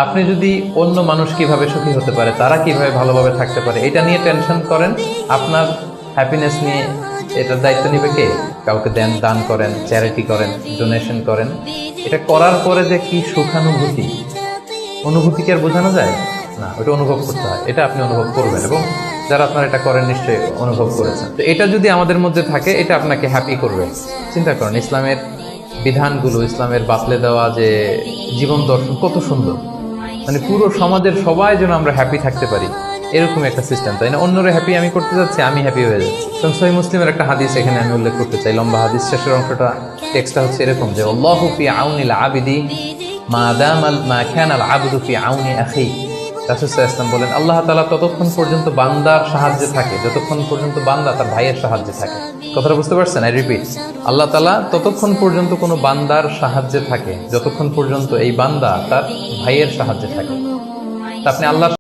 আপনি যদি অন্য মানুষ কিভাবে সুখী হতে পারে, তারা কিভাবে ভালোভাবে থাকতে পারে, এটা নিয়ে টেনশন করেন, আপনার হ্যাপিনেস নিয়ে এটার দায়িত্ব নিবে কে? কাউকে দান করেন, চ্যারিটি করেন, ডোনেশন করেন। এটা করার পরে যে কি সুখানুভূতি, অনুভূতি কি আর বোঝানো যায় না? ওটা অনুভব করতে হয়। এটা আপনি অনুভব করবেন এবং যারা আপনারা এটা করেন নিশ্চয়ই অনুভব করেছেন। তো এটা যদি আমাদের মধ্যে থাকে, এটা আপনাকে হ্যাপি করবে। চিন্তা করেন, ইসলামের বিধানগুলো, ইসলামের বাতলে দেওয়া যে জীবন দর্শন কত সুন্দর। মানে পুরো সমাজের সবাই যেন আমরা হ্যাপি থাকতে পারি, এরকম একটা সিস্টেম, তাই না? অন্যরা হ্যাপি আমি করতে যাচ্ছি, আমি হ্যাপি হয়ে যাচ্ছি। এবং সহিহ মুসলিমের একটা হাদিস এখানে আমি উল্লেখ করতে চাই, লম্বা হাদিস। শেষের অংশটা, টেক্সটটা হচ্ছে এরকম যে আল্লাহু ফি আউনিল আবিদি মা কানাল আবদু ফি আউনি আখিহি। রাসূল সাল্লাল্লাহু আলাইহি ওয়াসাল্লাম বলেন, আল্লাহ তাআলা ততক্ষণ পর্যন্ত বান্দার সাহায্যে থাকে যতক্ষণ পর্যন্ত বান্দা তার ভাইয়ের সাহায্যে থাকে। কথাটা বুঝতে পারছেন? আই রিপিট, আল্লাহ তাআলা ততক্ষণ পর্যন্ত কোনো বান্দার সাহায্যে থাকে যতক্ষণ পর্যন্ত এই বান্দা তার ভাইয়ের সাহায্যে থাকে। তা আপনি আল্লাহ